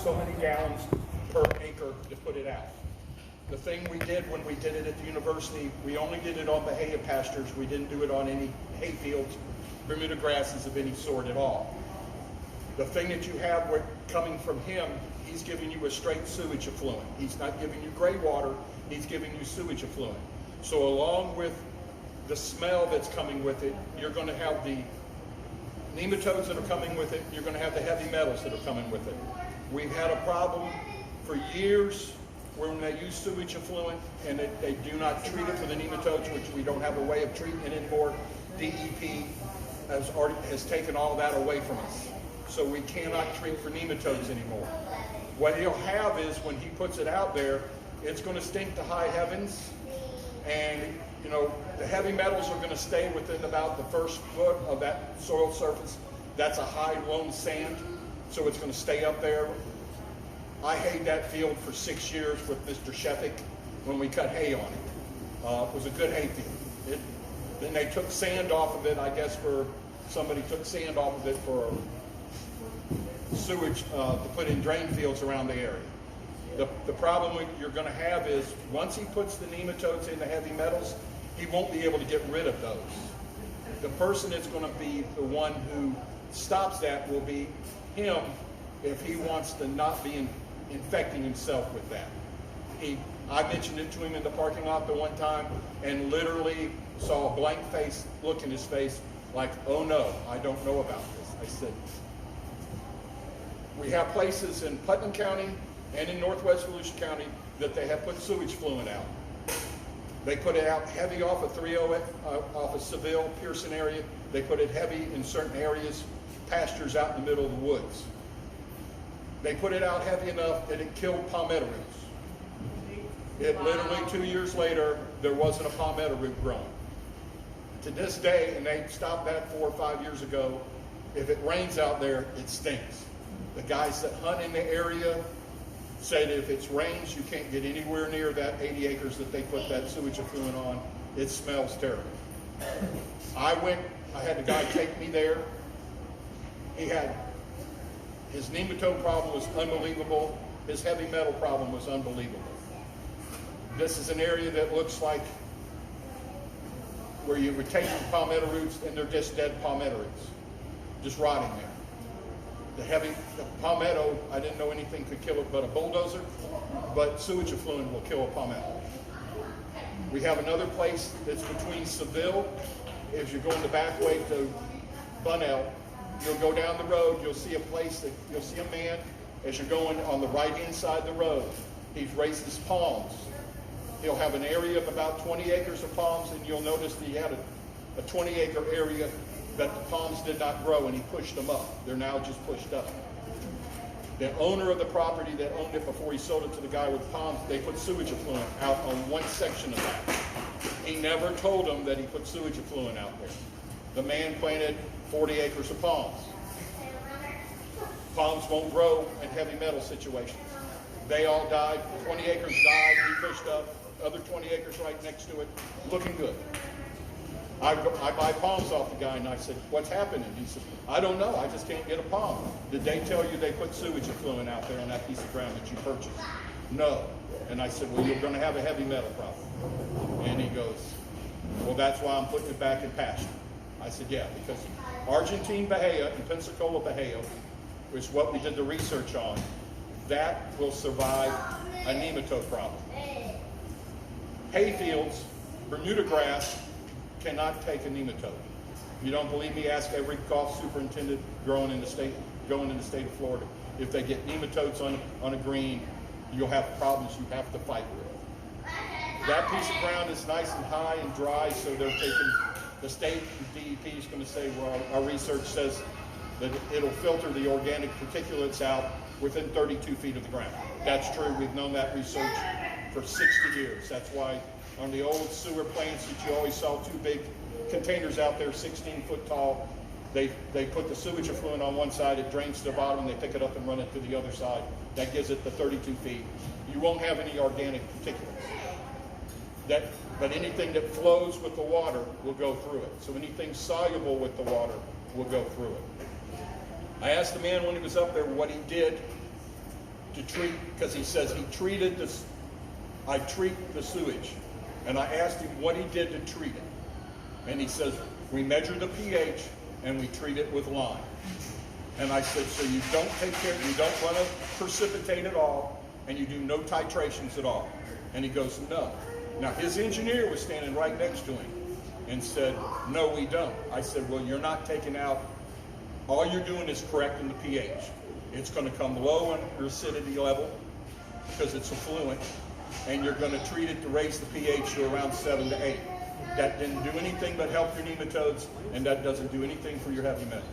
so many gallons per acre to put it out. The thing we did when we did it at the university, we only did it on Bahia pastures. We didn't do it on any hay fields, Bermuda grasses of any sort at all. The thing that you have coming from him, he's giving you a straight sewage effluent. He's not giving you gray water, he's giving you sewage effluent. So along with the smell that's coming with it, you're going to have the nematodes that are coming with it, you're going to have the heavy metals that are coming with it. We've had a problem for years when they use sewage effluent and they do not treat it for the nematodes, which we don't have a way of treating it anymore. DEP has taken all that away from us. So we cannot treat for nematodes anymore. What he'll have is when he puts it out there, it's going to stink to high heavens, and you know the heavy metals are going to stay within about the first foot of that soil surface. That's a high loam sand, so it's going to stay up there. I hayed that field for 6 years with Mr. Sheffick when we cut hay on it. It was a good hay field. Then they took sand off of it, I guess somebody took sand off of it for sewage to put in drain fields around the area. The problem you're going to have is once he puts the nematodes in the heavy metals, he won't be able to get rid of those. The person that's going to be the one who stops that will be him if he wants to not be infecting himself with that. I mentioned it to him in the parking lot the one time and literally saw a blank face look in his face like, oh no, I don't know about this. I said, we have places in Putnam County and in Northwest Volusia County that they have put sewage fluent out. They put it out heavy off of 308, off of Seville, Pearson area. They put it heavy in certain areas, pastures out in the middle of the woods. They put it out heavy enough that it killed palmetto roots. It literally 2 years later, there wasn't a palmetto root growing. To this day, and they stopped that 4 or 5 years ago, if it rains out there, it stinks. The guys that hunt in the area say that if it rains, you can't get anywhere near that 80 acres that they put that sewage effluent on. It smells terrible. I had the guy take me there. His nematode problem was unbelievable. His heavy metal problem was unbelievable. This is an area that looks like where you would take the palmetto roots and they're just dead palmetto roots, just rotting there. The palmetto, I didn't know anything could kill it but a bulldozer, but sewage effluent will kill a palmetto. We have another place that's between Seville. As you're going the back way to Bunnell, you'll go down the road, you'll see a place that you'll see a man as you're going on the right-hand side of the road. He's raised his palms. He'll have an area of about 20 acres of palms, and you'll notice that he had a 20-acre area that the palms did not grow, and he pushed them up. They're now just pushed up. The owner of the property that owned it before he sold it to the guy with palms, they put sewage effluent out on one section of that. He never told them that he put sewage effluent out there. The man planted 40 acres of palms. Palms won't grow in heavy metal situations. They all died. 20 acres died. He pushed up. Other 20 acres right next to it, looking good. I buy palms off the guy, and I said, what's happening? He said, I don't know. I just can't get a palm. Did they tell you they put sewage effluent out there on that piece of ground that you purchased? No. And I said, well, you're going to have a heavy metal problem. And he goes, well, that's why I'm putting it back in pasture. I said, yeah, because Argentine Bahia and Pensacola Bahia is what we did the research on. That will survive a nematode problem. Hay fields, Bermuda grass, cannot take a nematode. If you don't believe me, ask every golf superintendent going in the state of Florida. If they get nematodes on a green, you'll have problems you have to fight with. That piece of ground is nice and high and dry, so they're taking, the state DEP is going to say, well, our research says that it'll filter the organic particulates out within 32 feet of the ground. That's true. We've known that research for 60 years. That's why on the old sewer plants that you always saw two big containers out there 16 foot tall, they put the sewage effluent on one side, it drains to the bottom, they pick it up and run it to the other side. That gives it the 32 feet. You won't have any organic particulates. But anything that flows with the water will go through it. So anything soluble with the water will go through it. I asked the man when he was up there what he did to treat, because he says he treated this, I treat the sewage. And I asked him what he did to treat it. And he says, we measure the pH and we treat it with lime. And I said, so you don't take care, you don't want to precipitate at all, and you do no titrations at all. And he goes, no. Now his engineer was standing right next to him and said, no, we don't. I said, well, you're not taking out, all you're doing is correcting the pH. It's going to come low on your acidity level because it's a fluent, and you're going to treat it to raise the pH to around 7 to 8. That didn't do anything but help your nematodes, and that doesn't do anything for your heavy metals.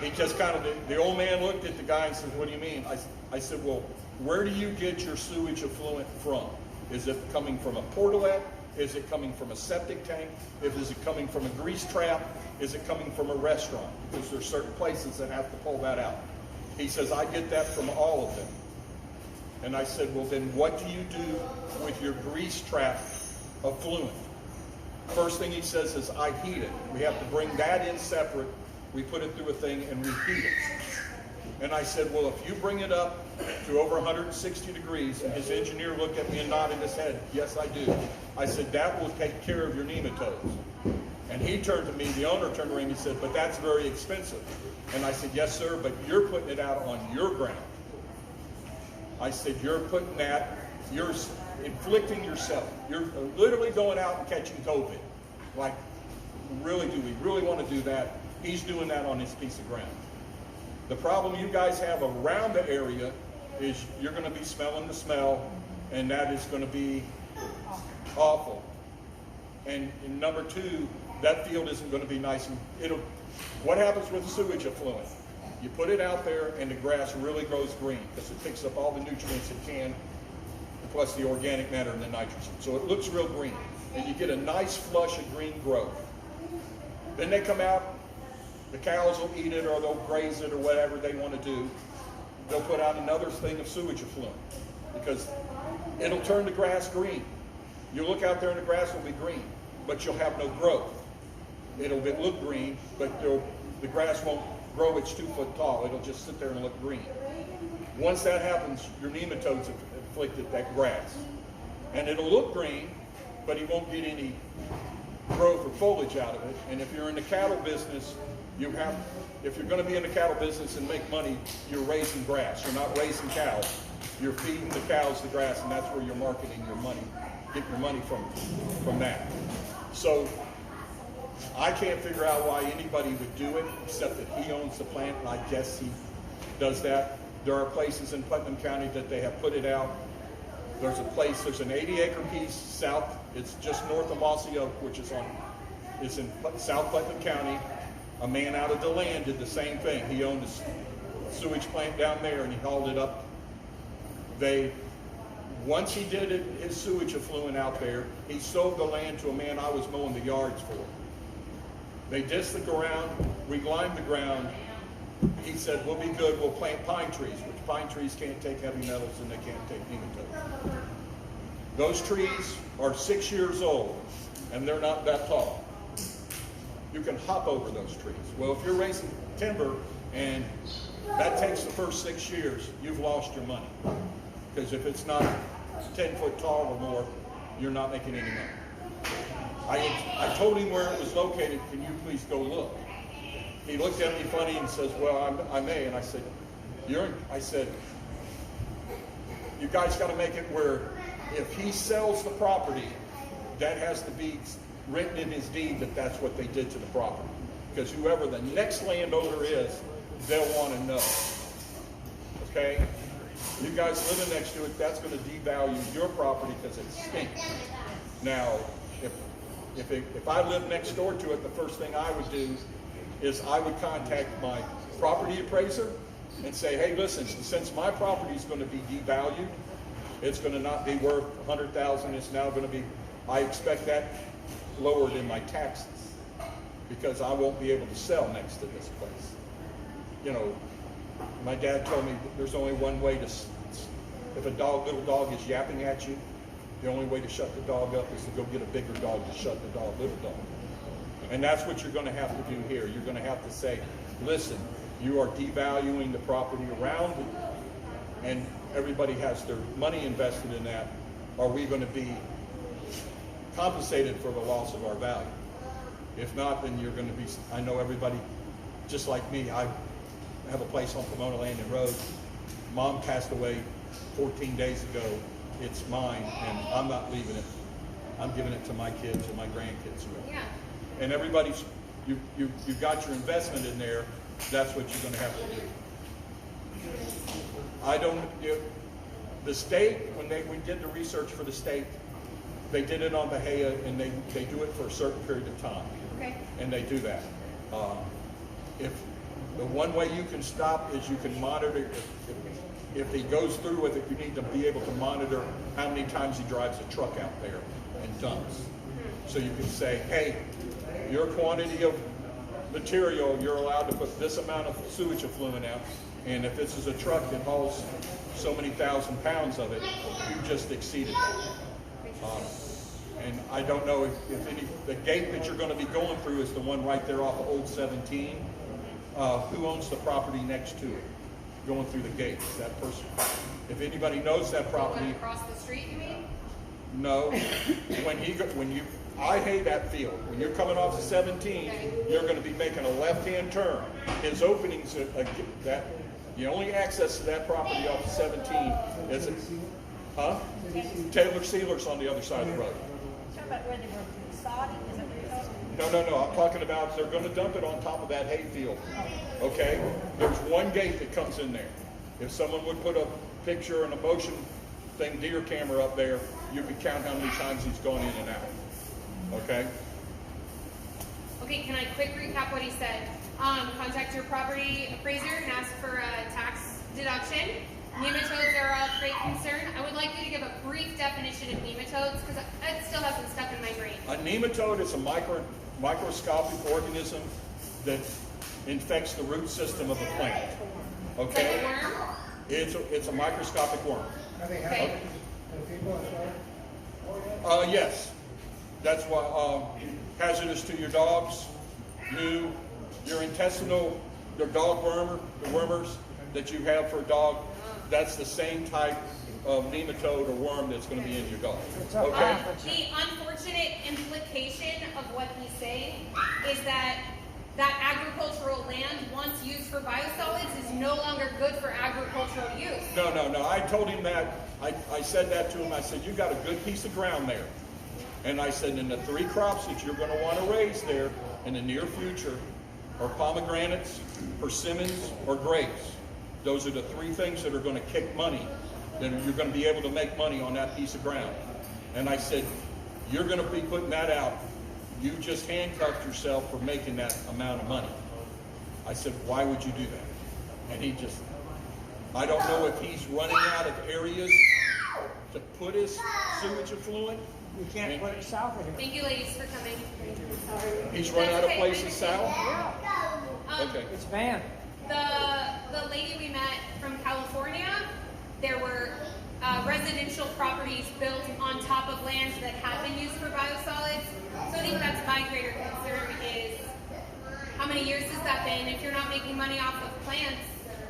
He just kind of, the old man looked at the guy and said, what do you mean? I said, well, where do you get your sewage effluent from? Is it coming from a portalet? Is it coming from a septic tank? Is it coming from a grease trap? Is it coming from a restaurant? Because there's certain places that have to pull that out. He says, I get that from all of them. And I said, well, then what do you do with your grease trap effluent? First thing he says is, I heat it. We have to bring that in separate. We put it through a thing and we heat it. And I said, well, if you bring it up to over 160 degrees, and his engineer looked at me and nodded his head, yes, I do. I said, that will take care of your nematodes. And he turned to me, the owner turned around and he said, but that's very expensive. And I said, yes, sir, but you're putting it out on your ground. I said, you're putting that, you're inflicting yourself. You're literally going out and catching COVID. Like, really, do we really want to do that? He's doing that on his piece of ground. The problem you guys have around the area is you're going to be smelling the smell, and that is going to be awful. And number two, that field isn't going to be nice. And what happens with sewage effluent? You put it out there and the grass really grows green because it picks up all the nutrients it can, plus the organic matter and the nitrogen. So it looks real green. And you get a nice flush of green growth. Then they come out, the cows will eat it or they'll graze it or whatever they want to do. They'll put out another thing of sewage effluent because it'll turn the grass green. You look out there and the grass will be green, but you'll have no growth. It'll look green, but the grass won't grow. It's 2 foot tall. It'll just sit there and look green. Once that happens, your nematodes have inflicted that grass. And it'll look green, but he won't get any growth or foliage out of it. And if you're in the cattle business, if you're going to be in the cattle business and make money, you're raising grass. You're not raising cows. You're feeding the cows the grass, and that's where you're marketing your money, get your money from that. So I can't figure out why anybody would do it, except that he owns the plant, and I guess he does that. There are places in Putnam County that they have put it out. There's an 80-acre piece south. It's just north of Mossy Oak, which is in South Putnam County. A man out of DeLand did the same thing. He owned a sewage plant down there, and he hauled it up. Once he did his sewage effluent out there, he sold the land to a man I was mowing the yards for. They disced the ground, re-limed the ground. He said, we'll be good, we'll plant pine trees, which pine trees can't take heavy metals and they can't take nematodes. Those trees are 6 years old, and they're not that tall. You can hop over those trees. Well, if you're raising timber and that takes the first 6 years, you've lost your money. Because if it's not 10 foot tall or more, you're not making any money. I told him where it was located. Can you please go look? He looked at me funny and says, well, I may. And I said, you guys got to make it where if he sells the property, that has to be written in his deed that that's what they did to the property. Because whoever the next landowner is, they'll want to know. Okay? You guys living next to it, that's going to devalue your property because it stinks. Now, if I lived next door to it, the first thing I would do is I would contact my property appraiser and say, hey, listen, since my property is going to be devalued, it's going to not be worth $100,000. It's now going to be, I expect that lowered in my taxes because I won't be able to sell next to this place. You know, my dad told me there's only one way to, if a little dog is yapping at you, the only way to shut the dog up is to go get a bigger dog to shut the little dog. And that's what you're going to have to do here. You're going to have to say, listen, you are devaluing the property around it, and everybody has their money invested in that. Are we going to be compensated for the loss of our value? If not, then you're going to be, I know everybody, just like me, I have a place on Pomona Landing Road. Mom passed away 14 days ago. It's mine, and I'm not leaving it. I'm giving it to my kids and my grandkids. Yeah. And everybody's, you've got your investment in there. That's what you're going to have to do. I don't, the state, when we did the research for the state, they did it on Bahia, and they do it for a certain period of time. Okay. And they do that. If the one way you can stop is you can monitor, if he goes through with it, you need to be able to monitor how many times he drives a truck out there and dumps. So you can say, hey, your quantity of material, you're allowed to put this amount of sewage effluent out, and if this is a truck that hauls so many thousand pounds of it, you just exceeded that. And I don't know if the gate that you're going to be going through is the one right there off of Old 17. Who owns the property next to it? Going through the gate, is that person. If anybody knows that property. Across the street, you mean? No. I hate that field. When you're coming off of 17, you're going to be making a left-hand turn. His openings, the only access to that property off of 17 is, Taylor Sealer's on the other side of the road. Talking about where they were sodding, is that what you're talking about? No. I'm talking about they're going to dump it on top of that hay field. Okay? There's one gate that comes in there. If someone would put a picture and a motion thing, deer camera up there, you could count how many times he's gone in and out. Okay? Okay, can I quick recap what he said? Contact your property appraiser and ask for a tax deduction. Nematodes are of great concern. I would like you to give a brief definition of nematodes because it still hasn't stuck in my brain. A nematode is a microscopic organism that infects the root system of a plant. Okay? Like a worm? It's a microscopic worm. Okay. Yes. That's why hazardous to your dogs. Your intestinal, the dog wormer, the wormers that you have for a dog, that's the same type of nematode or worm that's going to be in your dog. Okay? The unfortunate implication of what he's saying is that agricultural land, once used for biosolids, is no longer good for agricultural use. No. I told him that. I said that to him. I said, you got a good piece of ground there. And I said, and the 3 crops that you're going to want to raise there in the near future are pomegranates, persimmons, or grapes. Those are the 3 things that are going to kick money. Then you're going to be able to make money on that piece of ground. And I said, you're going to be putting that out. You just handcuffed yourself for making that amount of money. I said, why would you do that? And he just, I don't know if he's running out of areas to put his sewage effluent. You can't put it south of here. Thank you, ladies, for coming. He's running out of places south? Yeah. Okay. It's banned. The lady we met from California, there were residential properties built on top of lands that had been used for biosolids. So I think that's my greater concern is how many years has that been? If you're not making money off of plants,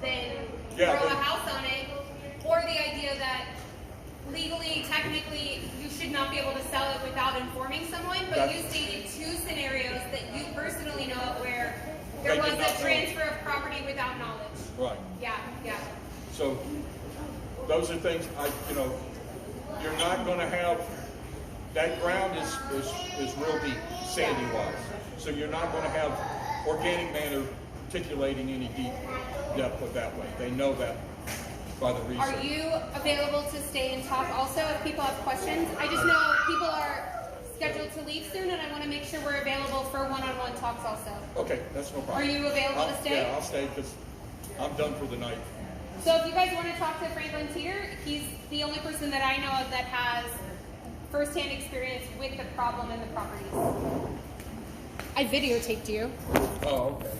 then throw a house on it. Or the idea that legally, technically, you should not be able to sell it without informing someone, but you stated 2 scenarios that you personally know of where there was a transfer of property without knowledge. Right. Yeah. So those are things you're not going to have. That ground is real deep, sandy wise. So you're not going to have organic matter articulating any deep depth of that way. They know that by the research. Are you available to stay and talk also if people have questions? I just know people are scheduled to leave soon, and I want to make sure we're available for one-on-one talks also. Okay, that's no problem. Are you available to stay? Yeah, I'll stay because I'm done for the night. So if you guys want to talk to Franklin Teeter, he's the only person that I know of that has first-hand experience with the problem in the properties. I videotaped you. Oh, okay.